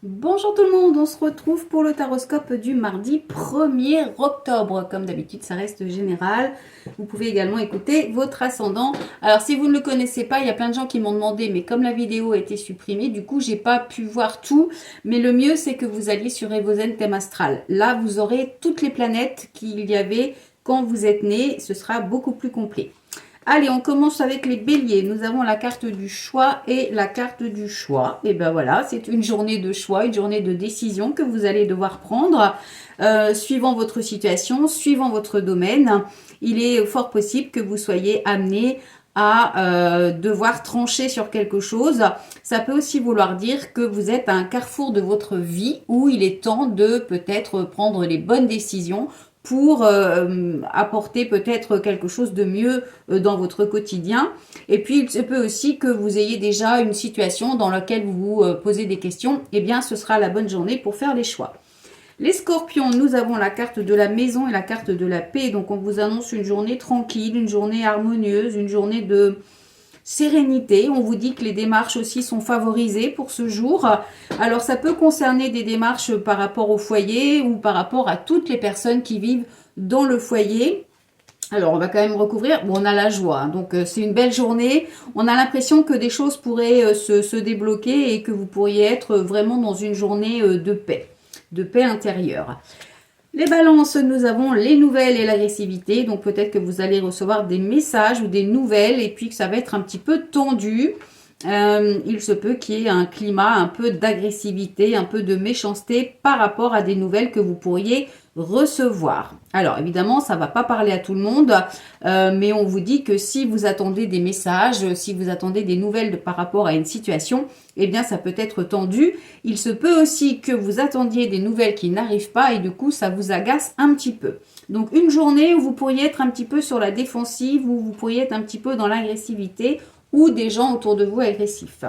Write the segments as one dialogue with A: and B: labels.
A: Bonjour tout le monde, on se retrouve pour le taroscope du mardi 1er octobre. Comme d'habitude, ça reste général. Vous pouvez également écouter votre ascendant. Alors, si vous ne le connaissez pas, il y a plein de gens qui m'ont demandé, mais comme la vidéo a été supprimée, du coup, j'ai pas pu voir tout. Mais le mieux, c'est que vous alliez sur Evozen Thème Astral. Là, vous aurez toutes les planètes qu'il y avait quand vous êtes né. Ce sera beaucoup plus complet. Allez, on commence avec les béliers. Nous avons la carte du choix et la carte du choix. Et ben voilà, c'est une journée de choix, une journée de décision que vous allez devoir prendre suivant votre situation, suivant votre domaine. Il est fort possible que vous soyez amené à devoir trancher sur quelque chose. Ça peut aussi vouloir dire que vous êtes à un carrefour de votre vie où il est temps de peut-être prendre les bonnes décisions pour apporter peut-être quelque chose de mieux dans votre quotidien. Et puis, il se peut aussi que vous ayez déjà une situation dans laquelle vous vous posez des questions. Eh bien, ce sera la bonne journée pour faire les choix. Les scorpions, nous avons la carte de la maison et la carte de la paix. Donc, on vous annonce une journée tranquille, une journée harmonieuse, une journée de sérénité. On vous dit que les démarches aussi sont favorisées pour ce jour. Alors ça peut concerner des démarches par rapport au foyer ou par rapport à toutes les personnes qui vivent dans le foyer. Alors on va quand même recouvrir, bon, on a la joie, donc c'est une belle journée, on a l'impression que des choses pourraient se débloquer et que vous pourriez être vraiment dans une journée de paix intérieure. Les balances, nous avons les nouvelles et l'agressivité. Donc peut-être que vous allez recevoir des messages ou des nouvelles et puis que ça va être un petit peu tendu. Il se peut qu'il y ait un climat un peu d'agressivité, un peu de méchanceté par rapport à des nouvelles que vous pourriez recevoir. Alors évidemment, ça ne va pas parler à tout le monde, mais on vous dit que si vous attendez des messages, si vous attendez des nouvelles par rapport à une situation, eh bien ça peut être tendu. Il se peut aussi que vous attendiez des nouvelles qui n'arrivent pas et du coup ça vous agace un petit peu. Donc une journée où vous pourriez être un petit peu sur la défensive, où vous pourriez être un petit peu dans l'agressivité, ou des gens autour de vous agressifs.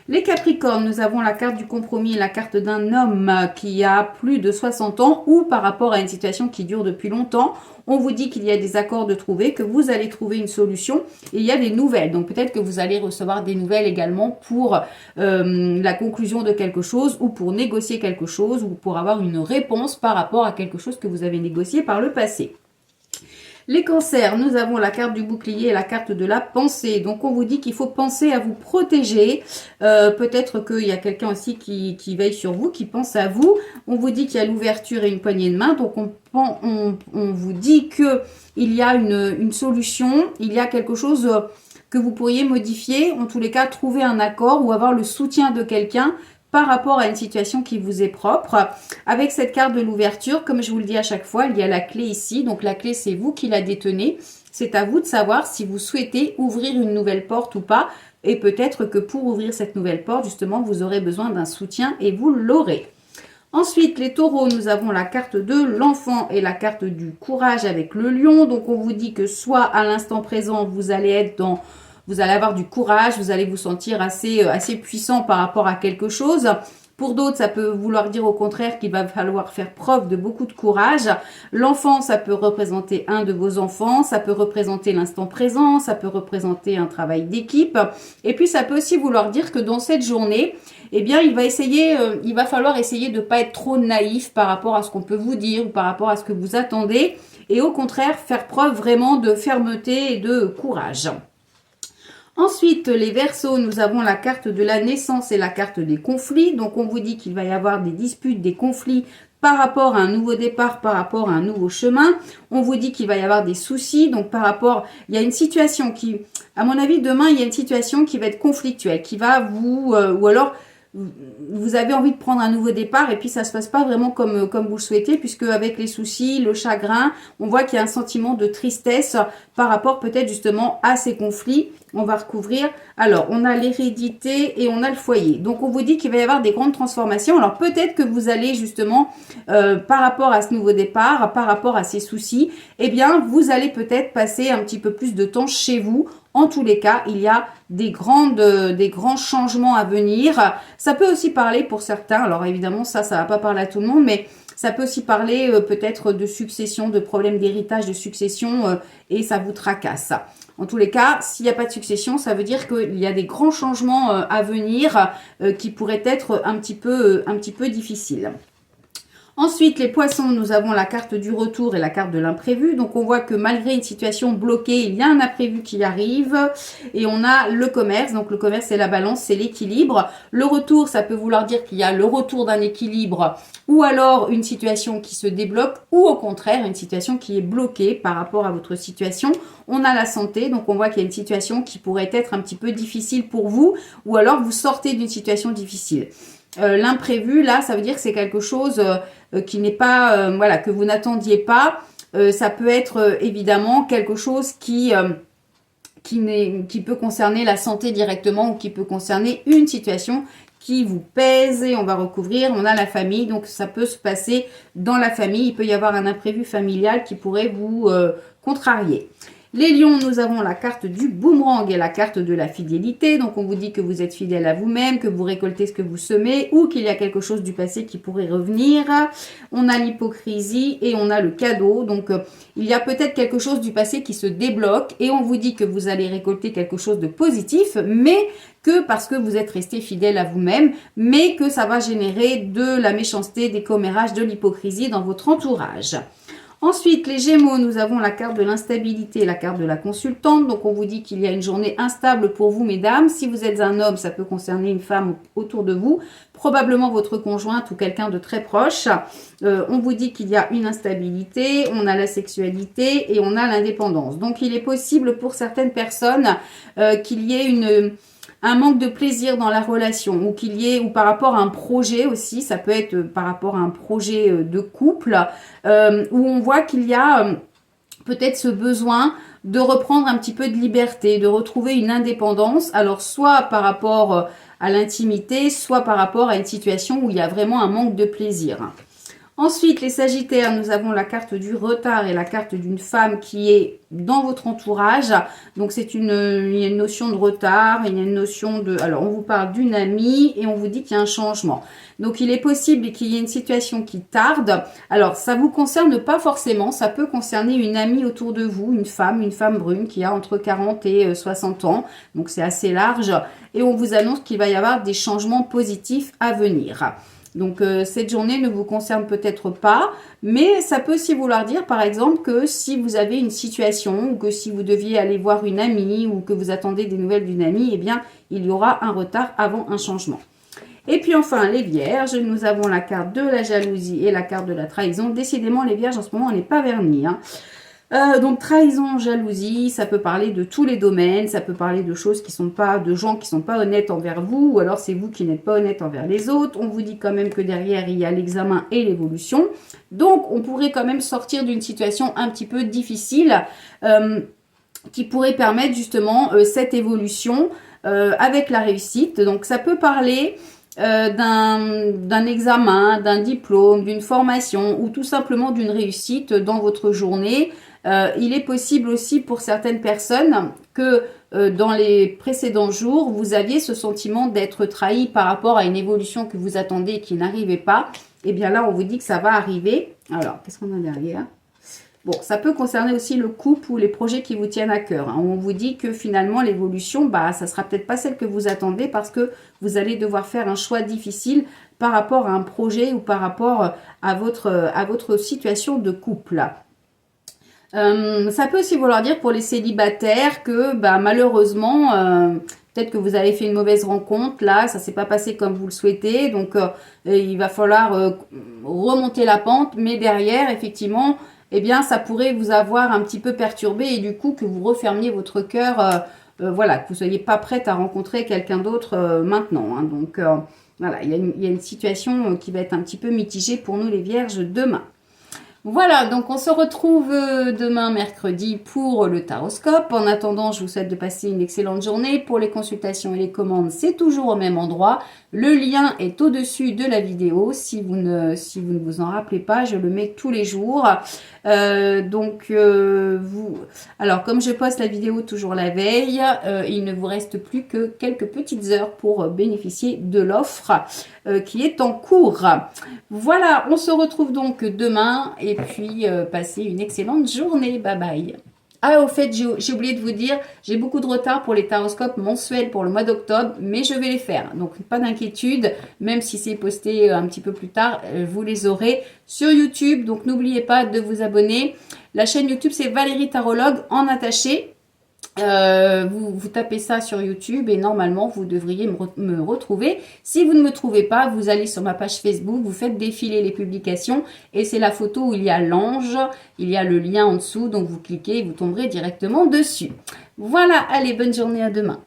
A: Les Capricornes, nous avons la carte du compromis, la carte d'un homme qui a plus de 60 ans ou par rapport à une situation qui dure depuis longtemps. On vous dit qu'il y a des accords de trouver, que vous allez trouver une solution et il y a des nouvelles. Donc peut-être que vous allez recevoir des nouvelles également pour la conclusion de quelque chose ou pour négocier quelque chose ou pour avoir une réponse par rapport à quelque chose que vous avez négocié par le passé. Les cancers, nous avons la carte du bouclier et la carte de la pensée. Donc, on vous dit qu'il faut penser à vous protéger. Peut-être qu'il y a quelqu'un aussi qui veille sur vous, qui pense à vous. On vous dit qu'il y a l'ouverture et une poignée de main. Donc, on vous dit qu'il y a une solution, il y a quelque chose que vous pourriez modifier. En tous les cas, trouver un accord ou avoir le soutien de quelqu'un par rapport à une situation qui vous est propre. Avec cette carte de l'ouverture, comme je vous le dis à chaque fois, il y a la clé ici. Donc la clé, c'est vous qui la détenez. C'est à vous de savoir si vous souhaitez ouvrir une nouvelle porte ou pas. Et peut-être que pour ouvrir cette nouvelle porte, justement, vous aurez besoin d'un soutien et vous l'aurez. Ensuite, les taureaux, nous avons la carte de l'enfant et la carte du courage avec le lion. Donc on vous dit que soit à l'instant présent, vous allez être dans... Vous allez avoir du courage, vous allez vous sentir assez puissant par rapport à quelque chose. Pour d'autres, ça peut vouloir dire au contraire qu'il va falloir faire preuve de beaucoup de courage. L'enfant, ça peut représenter un de vos enfants, ça peut représenter l'instant présent, ça peut représenter un travail d'équipe. Et puis, ça peut aussi vouloir dire que dans cette journée, eh bien, il va falloir essayer de ne pas être trop naïf par rapport à ce qu'on peut vous dire ou par rapport à ce que vous attendez. Et au contraire, faire preuve vraiment de fermeté et de courage. Ensuite, les Verseaux, nous avons la carte de la naissance et la carte des conflits. Donc, on vous dit qu'il va y avoir des disputes, des conflits par rapport à un nouveau départ, par rapport à un nouveau chemin. On vous dit qu'il va y avoir des soucis. Donc, il y a une situation qui, à mon avis, demain, il y a une situation qui va être conflictuelle, qui va ou alors vous avez envie de prendre un nouveau départ et puis ça se passe pas vraiment comme vous le souhaitez, puisque avec les soucis, le chagrin, on voit qu'il y a un sentiment de tristesse par rapport peut-être justement à ces conflits. On va recouvrir. Alors, on a l'hérédité et on a le foyer. Donc, on vous dit qu'il va y avoir des grandes transformations. Alors, peut-être que vous allez justement, par rapport à ce nouveau départ, par rapport à ces soucis, eh bien, vous allez peut-être passer un petit peu plus de temps chez vous. En tous les cas, il y a des grands changements à venir. Ça peut aussi parler pour certains, alors évidemment, ça va pas parler à tout le monde, mais ça peut aussi parler peut-être de succession, de problèmes d'héritage, de succession, et ça vous tracasse. En tous les cas, s'il n'y a pas de succession, ça veut dire qu'il y a des grands changements à venir qui pourraient être un petit peu difficiles. Ensuite, les poissons, nous avons la carte du retour et la carte de l'imprévu. Donc, on voit que malgré une situation bloquée, il y a un imprévu qui arrive. Et on a le commerce. Donc, le commerce, c'est la balance, c'est l'équilibre. Le retour, ça peut vouloir dire qu'il y a le retour d'un équilibre ou alors une situation qui se débloque ou au contraire, une situation qui est bloquée par rapport à votre situation. On a la santé. Donc, on voit qu'il y a une situation qui pourrait être un petit peu difficile pour vous ou alors vous sortez d'une situation difficile. L'imprévu, là, ça veut dire que c'est quelque chose qui n'est pas, voilà, que vous n'attendiez pas. Ça peut être évidemment quelque chose qui peut concerner la santé directement ou qui peut concerner une situation qui vous pèse et on va recouvrir. On a la famille, donc ça peut se passer dans la famille. Il peut y avoir un imprévu familial qui pourrait vous contrarier. Les lions, nous avons la carte du boomerang et la carte de la fidélité. Donc, on vous dit que vous êtes fidèle à vous-même, que vous récoltez ce que vous semez ou qu'il y a quelque chose du passé qui pourrait revenir. On a l'hypocrisie et on a le cadeau. Donc, il y a peut-être quelque chose du passé qui se débloque et on vous dit que vous allez récolter quelque chose de positif, mais que parce que vous êtes resté fidèle à vous-même, mais que ça va générer de la méchanceté, des commérages, de l'hypocrisie dans votre entourage. Ensuite, les Gémeaux, nous avons la carte de l'instabilité et la carte de la consultante. Donc, on vous dit qu'il y a une journée instable pour vous, mesdames. Si vous êtes un homme, ça peut concerner une femme autour de vous, probablement votre conjointe ou quelqu'un de très proche. On vous dit qu'il y a une instabilité, on a la sexualité et on a l'indépendance. Donc, il est possible pour certaines personnes qu'il y ait un manque de plaisir dans la relation ou qu'il y ait, ou par rapport à un projet aussi, ça peut être par rapport à un projet de couple, où on voit qu'il y a peut-être ce besoin de reprendre un petit peu de liberté, de retrouver une indépendance, alors soit par rapport à l'intimité, soit par rapport à une situation où il y a vraiment un manque de plaisir. Ensuite, les Sagittaires, nous avons la carte du retard et la carte d'une femme qui est dans votre entourage. Donc, il y a une notion de retard, il y a une notion de... Alors, on vous parle d'une amie et on vous dit qu'il y a un changement. Donc, il est possible qu'il y ait une situation qui tarde. Alors, ça ne vous concerne pas forcément. Ça peut concerner une amie autour de vous, une femme brune qui a entre 40 et 60 ans. Donc, c'est assez large. Et on vous annonce qu'il va y avoir des changements positifs à venir. Donc, cette journée ne vous concerne peut-être pas, mais ça peut aussi vouloir dire, par exemple, que si vous avez une situation ou que si vous deviez aller voir une amie ou que vous attendez des nouvelles d'une amie, eh bien, il y aura un retard avant un changement. Et puis enfin, les Vierges, nous avons la carte de la jalousie et la carte de la trahison. Décidément, les Vierges, en ce moment, on n'est pas vernis, hein. Donc trahison, jalousie, ça peut parler de tous les domaines, ça peut parler de choses qui sont pas, de gens qui sont pas honnêtes envers vous, ou alors c'est vous qui n'êtes pas honnête envers les autres. On vous dit quand même que derrière il y a l'examen et l'évolution. Donc on pourrait quand même sortir d'une situation un petit peu difficile qui pourrait permettre justement cette évolution avec la réussite. Donc ça peut parler d'un examen, d'un diplôme, d'une formation ou tout simplement d'une réussite dans votre journée. Il est possible aussi pour certaines personnes que dans les précédents jours, vous aviez ce sentiment d'être trahi par rapport à une évolution que vous attendez et qui n'arrivait pas. Et bien là, on vous dit que ça va arriver. Alors, qu'est-ce qu'on a derrière ? Bon, ça peut concerner aussi le couple ou les projets qui vous tiennent à cœur. Hein. On vous dit que finalement, l'évolution, ça sera peut-être pas celle que vous attendez parce que vous allez devoir faire un choix difficile par rapport à un projet ou par rapport à votre situation de couple. Ça peut aussi vouloir dire pour les célibataires que malheureusement, peut-être que vous avez fait une mauvaise rencontre, là, ça s'est pas passé comme vous le souhaitez, donc il va falloir remonter la pente, mais derrière, effectivement, eh bien, ça pourrait vous avoir un petit peu perturbé et du coup que vous refermiez votre cœur, voilà, que vous soyez pas prête à rencontrer quelqu'un d'autre maintenant. Hein, donc voilà, il y a une situation qui va être un petit peu mitigée pour nous les Vierges demain. Voilà, donc on se retrouve demain mercredi pour le taroscope. En attendant, je vous souhaite de passer une excellente journée. Pour les consultations et les commandes, c'est toujours au même endroit. Le lien est au-dessus de la vidéo. Si vous ne vous en rappelez pas, je le mets tous les jours. Alors, comme je poste la vidéo toujours la veille, il ne vous reste plus que quelques petites heures pour bénéficier de l'offre qui est en cours. Voilà, on se retrouve donc demain et puis passez une excellente journée. Bye bye. Ah, au fait, j'ai oublié de vous dire, j'ai beaucoup de retard pour les taroscopes mensuels pour le mois d'octobre, mais je vais les faire. Donc, pas d'inquiétude, même si c'est posté un petit peu plus tard, vous les aurez sur YouTube. Donc, n'oubliez pas de vous abonner. La chaîne YouTube, c'est Valérie Tarologue en attaché. Vous tapez ça sur YouTube et normalement vous devriez me retrouver. Si vous ne me trouvez pas, vous allez sur ma page Facebook, vous faites défiler les publications et c'est la photo où il y a l'ange, il y a le lien en dessous, donc vous cliquez et vous tomberez directement dessus. Voilà, allez, bonne journée, à demain.